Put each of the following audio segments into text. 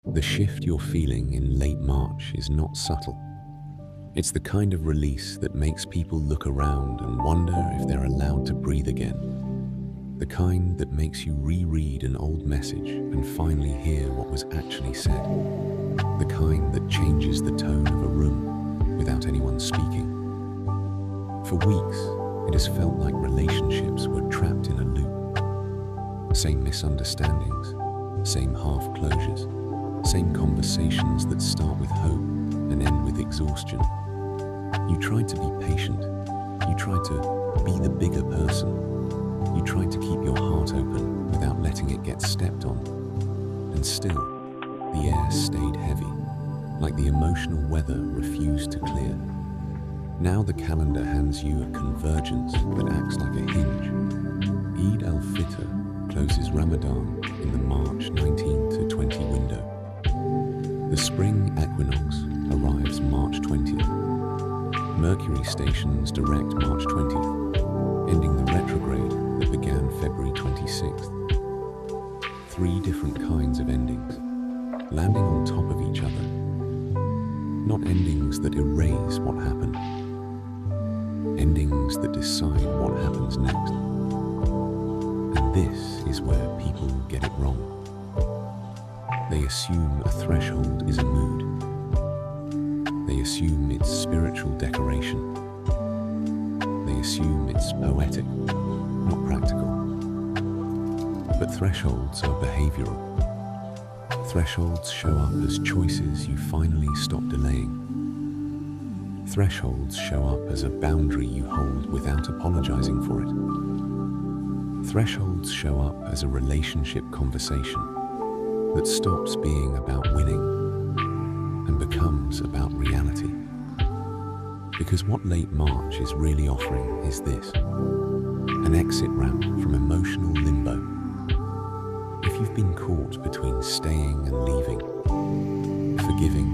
The shift you're feeling in late March is not subtle. It's the kind of release that makes people look around and wonder if they're allowed to breathe again. The kind that makes you reread an old message and finally hear what was actually said. The kind that changes the tone of a room without anyone speaking. For weeks, it has felt like relationships were trapped in a loop. Same misunderstandings, same half-closures, same conversations that start with hope and end with exhaustion. You tried to be patient. You tried to be the bigger person. You tried to keep your heart open without letting it get stepped on. And still, the air stayed heavy, like the emotional weather refused to clear. Now the calendar hands you a convergence that acts like a hinge. Eid al-Fitr closes Ramadan in the March 19 to 20 window. The Spring Equinox arrives March 20th. Mercury stations direct March 20th, ending the retrograde that began February 26th. 3 different kinds of endings, landing on top of each other. Not endings that erase what happened, endings that decide what happens next. And this is where people get it wrong. They assume a threshold is a mood. They assume it's spiritual decoration. They assume it's poetic, not practical. But thresholds are behavioral. Thresholds show up as choices you finally stop delaying. Thresholds show up as a boundary you hold without apologizing for it. Thresholds show up as a relationship conversation that stops being about winning and becomes about reality. Because what late March is really offering is this: an exit ramp from emotional limbo. If you've been caught between staying and leaving, forgiving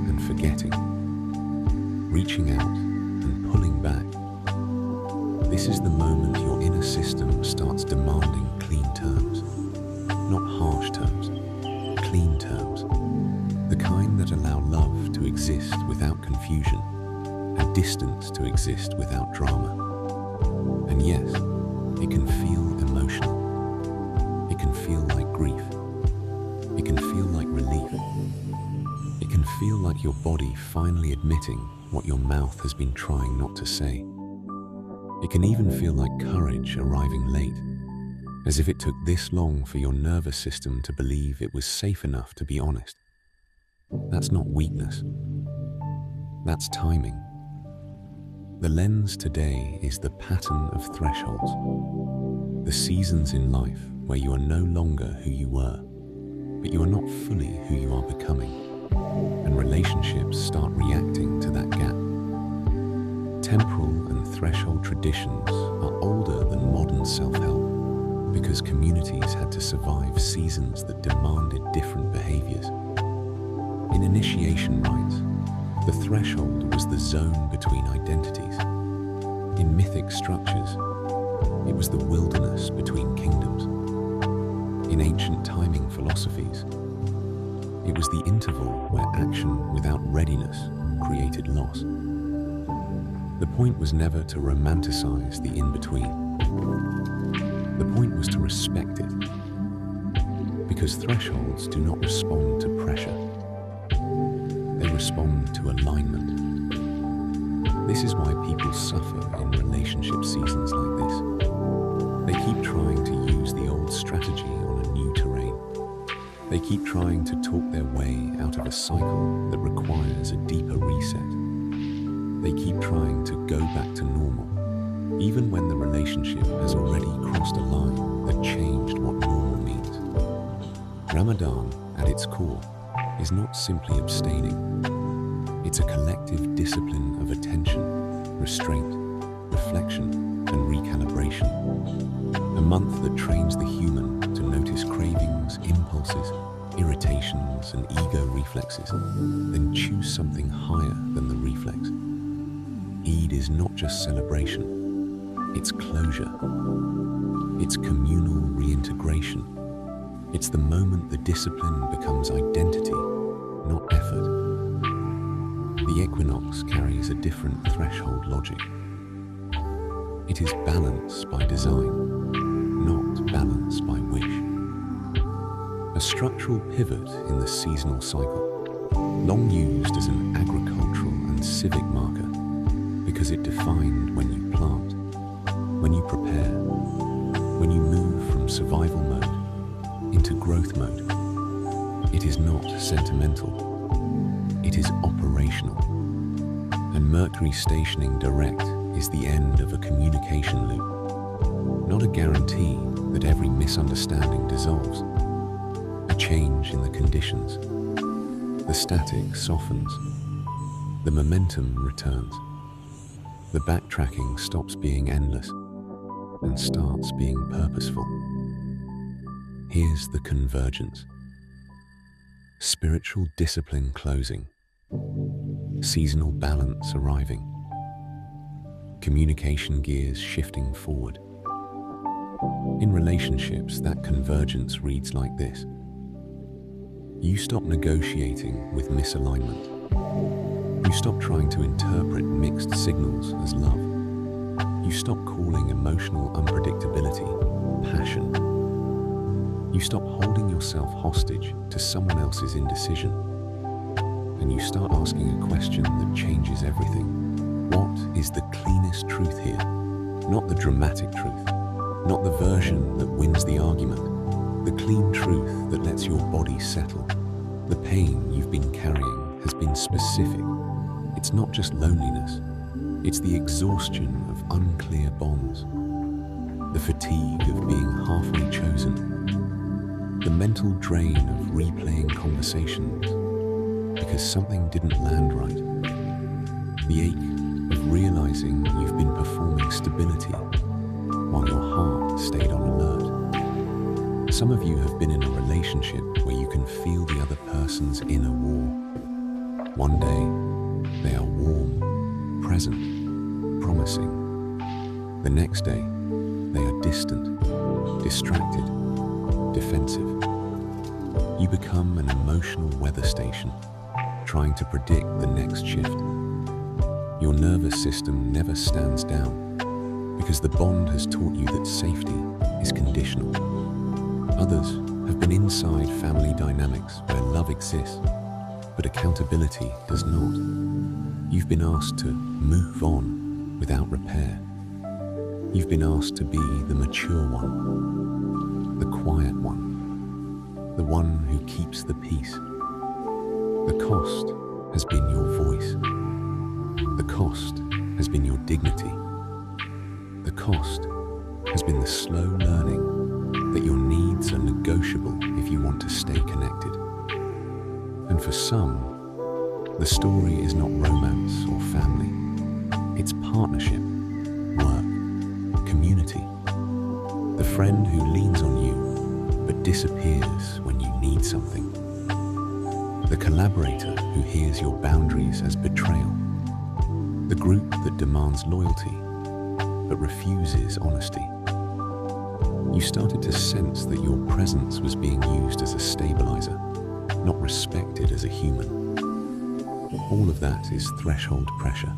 and forgetting, reaching out and pulling back, this is the moment your inner system starts demanding clean terms. Not harsh terms, clean terms. The kind that allow love to exist without confusion, and distance to exist without drama. And yes, it can feel emotional. It can feel like grief. It can feel like relief. It can feel like your body finally admitting what your mouth has been trying not to say. It can even feel like courage arriving late, as if it took this long for your nervous system to believe it was safe enough to be honest. That's not weakness. That's timing. The lens today is the pattern of thresholds. The seasons in life where you are no longer who you were, but you are not fully who you are becoming, and relationships start reacting to that gap. Temporal and threshold traditions are older than modern self-help because communities had to survive seasons that demanded different behaviors. In initiation rites, the threshold was the zone between identities. In mythic structures, it was the wilderness between kingdoms. In ancient timing philosophies, it was the interval where action without readiness created loss. The point was never to romanticize the in-between. The point was to respect it, because thresholds do not respond to pressure. They respond to alignment. This is why people suffer in relationship seasons like this. They keep trying to use the old strategy on a new terrain. They keep trying to talk their way out of a cycle that requires a deeper reset. They keep trying to go back to normal, even when the relationship has already crossed a line that changed what normal means. Ramadan, at its core, is not simply abstaining. It's a collective discipline of attention, restraint, reflection, and recalibration. A month that trains the human to notice cravings, impulses, irritations, and ego reflexes, then choose something higher than the reflex. Eid is not just celebration, it's closure. It's communal reintegration. It's the moment the discipline becomes identity, not effort. The equinox carries a different threshold logic. It is balance by design, not balance by wish. A structural pivot in the seasonal cycle, long used as an agricultural and civic marker because it defined when you plant, when you prepare, when you move from survival mode into growth mode. It is not sentimental. It is operational. And Mercury stationing direct is the end of a communication loop, not a guarantee that every misunderstanding dissolves. A change in the conditions. The static softens. The momentum returns. The backtracking stops being endless and starts being purposeful. Here's the convergence. Spiritual discipline closing. Seasonal balance arriving. Communication gears shifting forward. In relationships, that convergence reads like this. You stop negotiating with misalignment. You stop trying to interpret mixed signals as love. You stop calling emotional unpredictability passion. You stop holding yourself hostage to someone else's indecision. And you start asking a question that changes everything. What is the cleanest truth here? Not the dramatic truth, not the version that wins the argument, the clean truth that lets your body settle. The pain you've been carrying has been specific. It's not just loneliness, it's the exhaustion of unclear bonds, the fatigue of being halfway chosen, the mental drain of replaying conversations because something didn't land right, the ache of realizing you've been performing stability while your heart stayed on alert. Some of you have been in a relationship where you can feel the other person's inner war. One day, they are warm, present, promising. The next day, they are distant, distracted, defensive. You become an emotional weather station, trying to predict the next shift. Your nervous system never stands down because the bond has taught you that safety is conditional. Others have been inside family dynamics where love exists, but accountability does not. You've been asked to move on without repair. You've been asked to be the mature one, the quiet one, the one who keeps the peace. The cost has been your voice. The cost has been your dignity. The cost has been the slow learning that your needs are negotiable if you want to stay connected. And for some, the story is not romance or family. It's partnership, work, community. The friend who leans on you but disappears when you need something. The collaborator who hears your boundaries as betrayal. The group that demands loyalty but refuses honesty. You started to sense that your presence was being used as a stabilizer, not respected as a human. All of that is threshold pressure,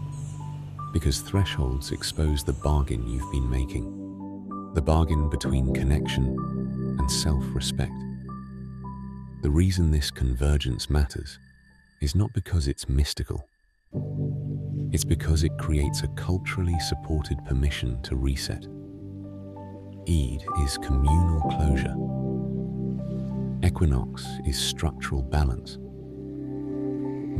because thresholds expose the bargain you've been making, the bargain between connection and self-respect. The reason this convergence matters is not because it's mystical. It's because it creates a culturally supported permission to reset. Eid is communal closure. Equinox is structural balance.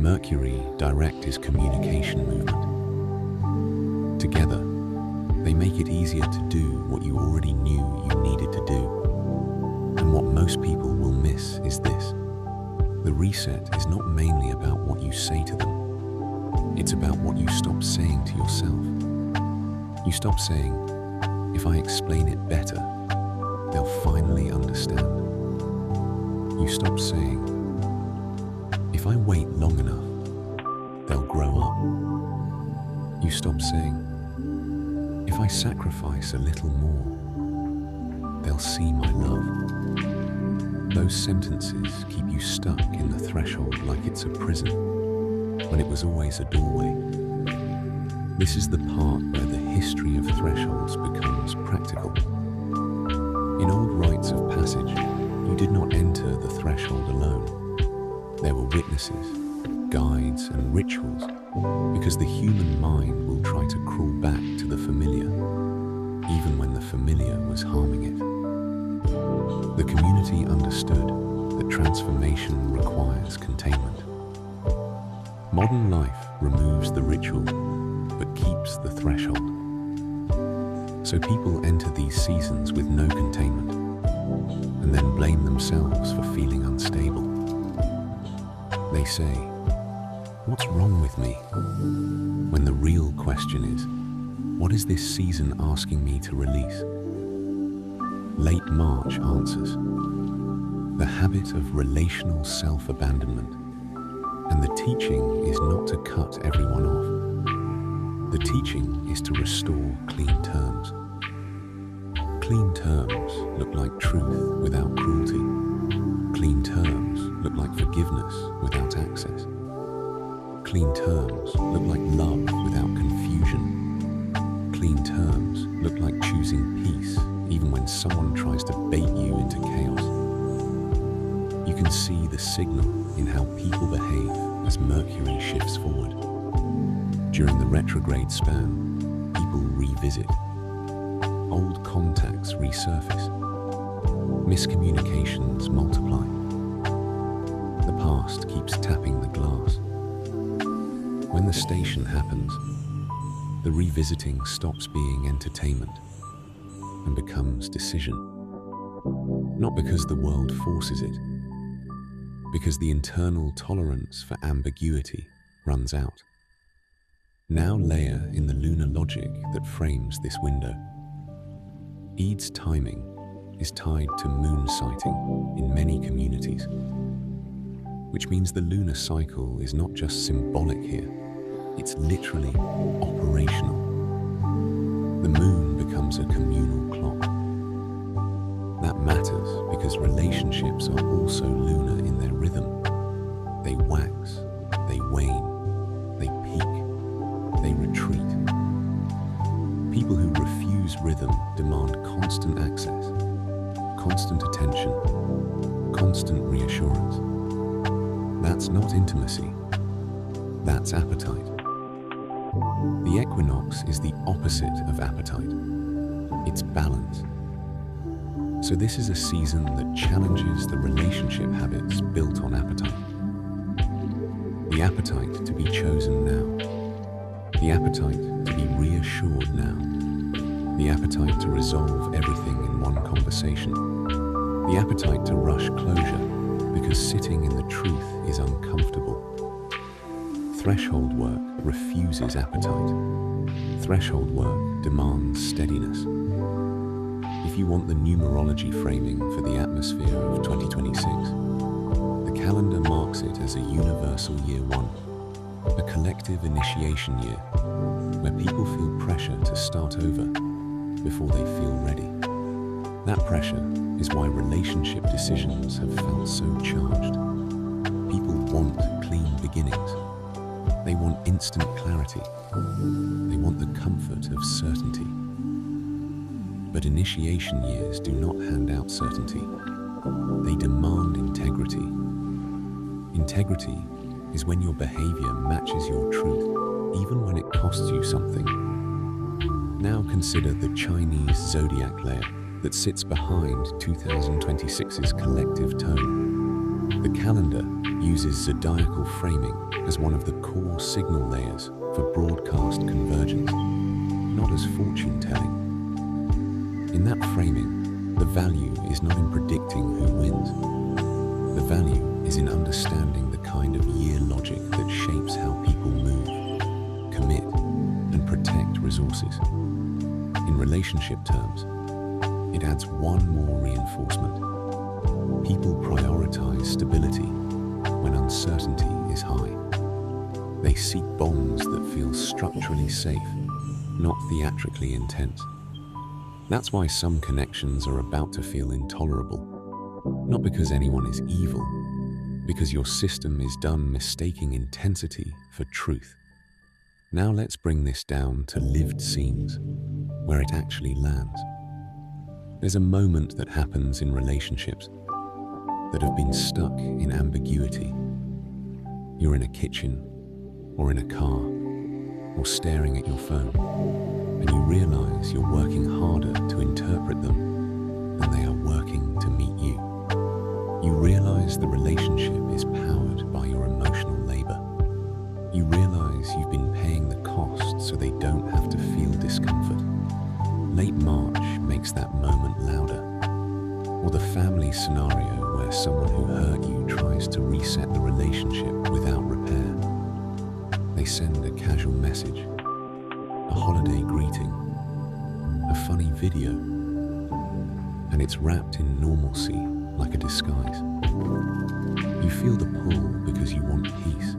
Mercury direct is communication movement. Together, they make it easier to do what you already knew you needed to do. And what most people will miss is this. The reset is not mainly about what you say to them. It's about what you stop saying to yourself. You stop saying, if I explain it better, they'll finally understand. You stop saying, if I wait long enough, they'll grow up. You stop saying, if I sacrifice a little more, they'll see my love. Those sentences keep you stuck in the threshold like it's a prison, when it was always a doorway. This is the part where the history of thresholds becomes practical. In old rites of passage, you did not enter the threshold alone. There were witnesses, guides, and rituals, because the human mind will try to crawl back to the familiar, even when the familiar was harming it. The community understood that transformation requires containment. Modern life removes the ritual, but keeps the threshold. So people enter these seasons with no containment, and then blame themselves for feeling unstable. They say, "What's wrong with me?" When the real question is, what is this season asking me to release? Late March answers, the habit of relational self-abandonment. And the teaching is not to cut everyone off. The teaching is to restore clean terms. Clean terms look like truth without cruelty. Clean terms look like forgiveness without access. Clean terms look like love without confusion. Clean terms look like choosing peace even when someone tries to bait you into chaos. You can see the signal in how people behave as Mercury shifts forward. During the retrograde span, people revisit. Old contacts resurface. Miscommunications multiply. The past keeps tapping the glass. When the station happens, the revisiting stops being entertainment and becomes decision. Not because the world forces it, because the internal tolerance for ambiguity runs out. Now layer in the lunar logic that frames this window. Eid's timing is tied to moon sighting in many communities, which means the lunar cycle is not just symbolic here, it's literally operational. The moon becomes a communal clock. That matters because relationships are also lunar in their rhythm. They wax, they wane, they peak, they retreat. People who refuse rhythm demand constant access, constant attention, constant reassurance. That's not intimacy, that's appetite. The equinox is the opposite of appetite. It's balance. So this is a season that challenges the relationship habits built on appetite. The appetite to be chosen now. The appetite to be reassured now. The appetite to resolve everything in one conversation. The appetite to rush closure because sitting in the truth is uncomfortable. Threshold work refuses appetite. Threshold work demands steadiness. If you want the numerology framing for the atmosphere of 2026, the calendar marks it as a universal year one, a collective initiation year, where people feel pressure to start over before they feel ready. That pressure is why relationship decisions have felt so charged. People want clean beginnings. They want instant clarity. They want the comfort of certainty. But initiation years do not hand out certainty. They demand integrity. Integrity is when your behavior matches your truth, even when it costs you something. Now consider the Chinese zodiac layer that sits behind 2026's collective tone. The calendar uses zodiacal framing as one of the core signal layers for broadcast convergence, not as fortune-telling. In that framing, the value is not in predicting who wins. The value is in understanding the kind of year logic that shapes how people move, commit, and protect resources. In relationship terms, it adds one more reinforcement. People prioritize stability when uncertainty is high. They seek bonds that feel structurally safe, not theatrically intense. That's why some connections are about to feel intolerable. Not because anyone is evil, because your system is done mistaking intensity for truth. Now let's bring this down to lived scenes, where it actually lands. There's a moment that happens in relationships that have been stuck in ambiguity. You're in a kitchen, or in a car, or staring at your phone, and you realize you're working harder to interpret them than they are working to meet you. You realize the relationship is powered by your emotional labor. You realize you've been paying the cost so they don't have to feel discomfort. Late March makes that moment louder. Or the family scenario where someone who hurt you tries to reset the relationship without repair. They send a casual message, a holiday greeting, a funny video, and it's wrapped in normalcy like a disguise. You feel the pull because you want peace.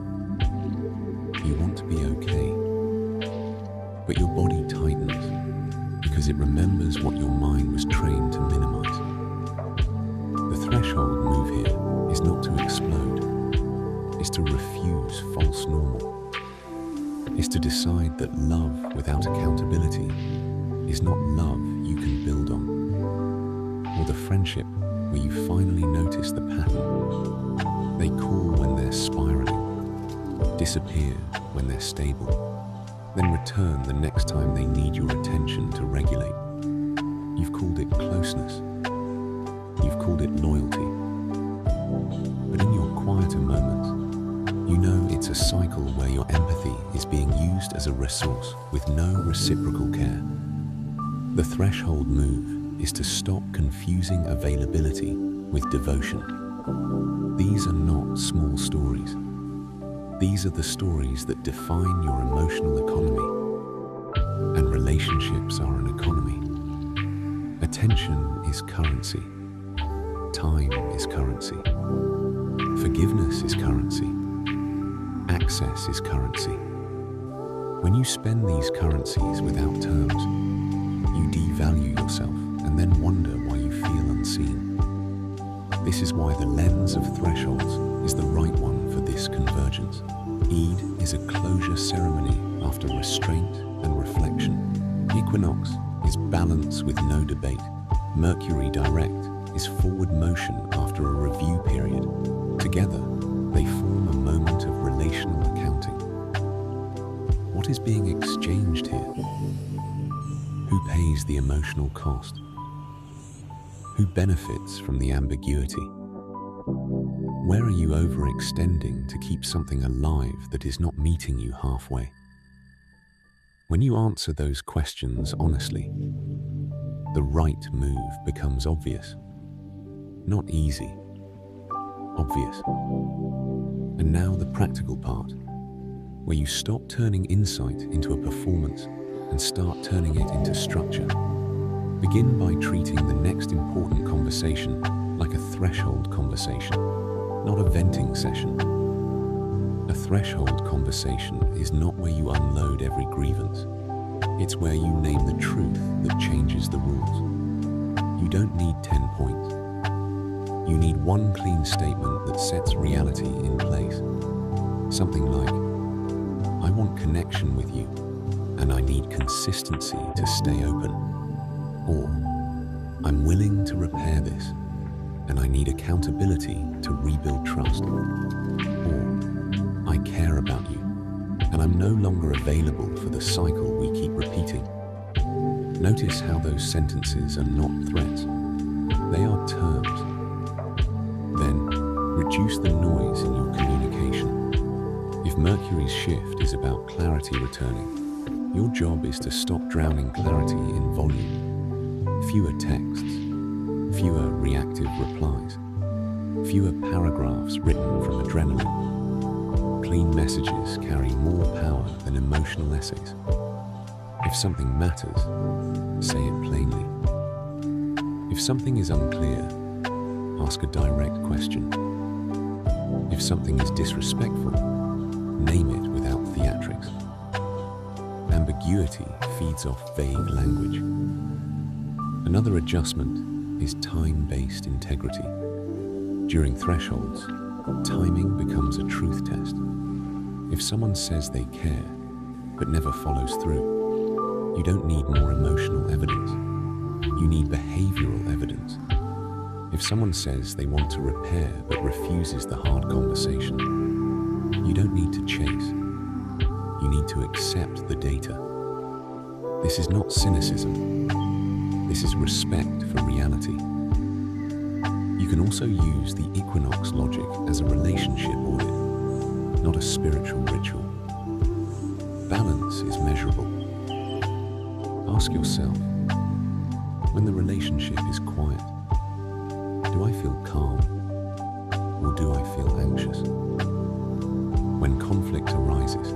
You want to be okay. But your body tightens because it remembers what your mind was trained to minimize. The threshold move here is not to explode. It's to refuse false normal. It's to decide that love without accountability is not love you can build on. Or the friendship where you finally notice the pattern. They cool when they're spiraling, disappear when they're stable, then return the next time they need your attention to regulate. You've called it closeness. You've called it loyalty. But in your quieter moments, you know it's a cycle where your empathy is being used as a resource with no reciprocal care. The threshold move is to stop confusing availability with devotion. These are not small stories. These are the stories that define your emotional economy. And relationships are an economy. Attention is currency. Time is currency. Forgiveness is currency. Access is currency. When you spend these currencies without terms, you devalue yourself and then wonder why you feel unseen. This is why the lens of thresholds is the right one for this convergence. Eid is a closure ceremony after restraint and reflection. Equinox is balance with no debate. Mercury direct is forward motion after a review period. Together, they form a moment of relational accounting. What is being exchanged here? Who pays the emotional cost? Who benefits from the ambiguity? Where are you overextending to keep something alive that is not meeting you halfway? When you answer those questions honestly, the right move becomes obvious. Not easy, obvious. And now the practical part, where you stop turning insight into a performance and start turning it into structure. Begin by treating the next important conversation like a threshold conversation, not a venting session. A threshold conversation is not where you unload every grievance. It's where you name the truth that changes the rules. You don't need 10 points. You need one clean statement that sets reality in place. Something like, I want connection with you, and I need consistency to stay open. Or, I'm willing to repair this, and I need accountability to rebuild trust. Or, I care about you, and I'm no longer available for the cycle we keep repeating. Notice how those sentences are not threats. They are terms. Then, reduce the noise in your communication. If Mercury's shift is about clarity returning, your job is to stop drowning clarity in volume. Fewer texts, fewer reactive replies, fewer paragraphs written from adrenaline. Clean messages carry more power than emotional essays. If something matters, say it plainly. If something is unclear, ask a direct question. If something is disrespectful, name it without theatrics. Ambiguity feeds off vague language. Another adjustment is time-based integrity. During thresholds, timing becomes a truth test. If someone says they care, but never follows through, you don't need more emotional evidence. You need behavioral evidence. If someone says they want to repair but refuses the hard conversation, you don't need to chase. You need to accept the data. This is not cynicism. This is respect for reality. You can also use the equinox logic as a relationship audit, not a spiritual ritual. Balance is measurable. Ask yourself, when the relationship is quiet, do I feel calm or do I feel anxious? When conflict arises,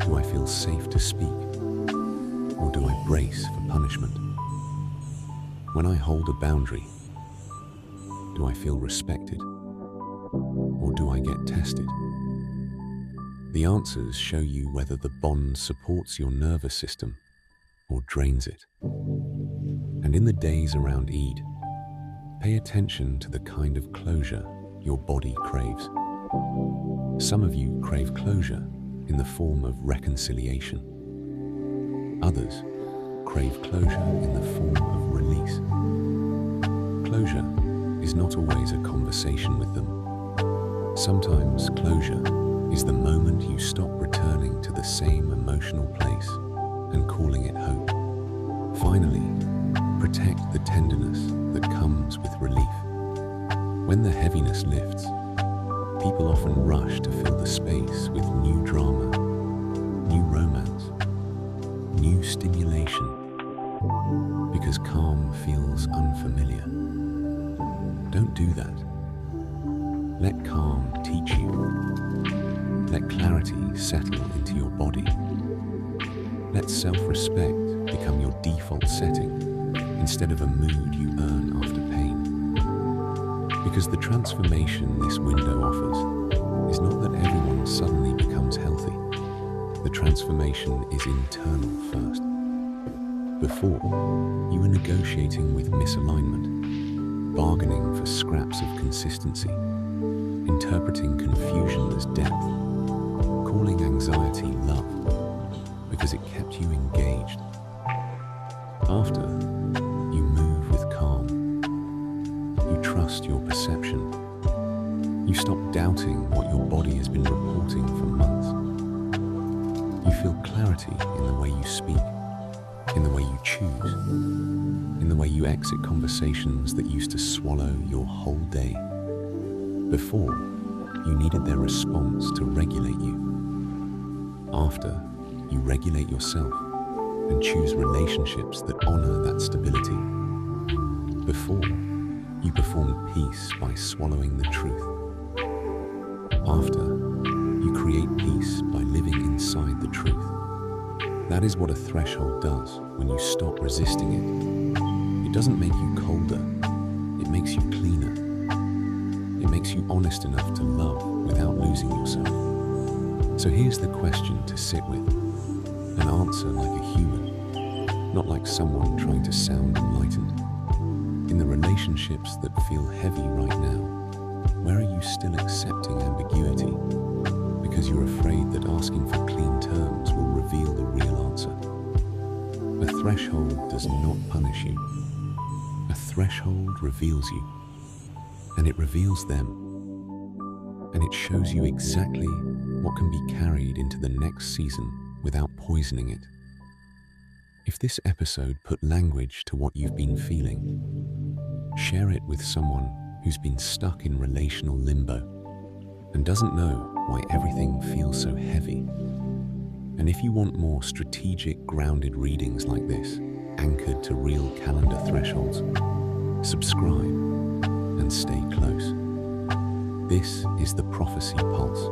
do I feel safe to speak or do I brace for punishment? When I hold a boundary, do I feel respected or do I get tested? The answers show you whether the bond supports your nervous system or drains it. And in the days around Eid, pay attention to the kind of closure your body craves. Some of you crave closure in the form of reconciliation. Others crave closure in the form of release. Closure is not always a conversation with them. Sometimes closure is the moment you stop returning to the same emotional place and calling it hope. Finally, protect the tenderness that comes with relief. When the heaviness lifts, people often rush to fill the space with new drama, new romance, new stimulation, because calm feels unfamiliar. Don't do that. Let calm teach you. Let clarity settle into your body. Let self-respect become your default setting instead of a mood you earn after pain. Because the transformation this window offers is not that everyone suddenly becomes healthy. The transformation is internal first. Before, you were negotiating with misalignment, bargaining for scraps of consistency, interpreting confusion as depth, calling anxiety love, because it kept you engaged. After, you move with calm. You trust your perception. You stop doubting what your body has been reporting for months. You feel clarity in the way you speak, in the way you choose, in the way you exit conversations that used to swallow your whole day. Before, you needed their response to regulate you. After, you regulate yourself and choose relationships that honor that stability. Before, you performed peace by swallowing the truth. After, you create peace by living inside the truth. That is what a threshold does when you stop resisting it. It doesn't make you colder, it makes you cleaner. It makes you honest enough to love without losing yourself. So here's the question to sit with, and answer like a human, not like someone trying to sound enlightened. In the relationships that feel heavy right now, where are you still accepting ambiguity? Because you're afraid that asking for clean terms will reveal the real answer. A threshold does not punish you. A threshold reveals you. And it reveals them. And it shows you exactly what can be carried into the next season without poisoning it. If this episode put language to what you've been feeling, share it with someone who's been stuck in relational limbo and doesn't know why everything feels so heavy. And if you want more strategic, grounded readings like this, anchored to real calendar thresholds, subscribe and stay close. This is the Prophecy Pulse.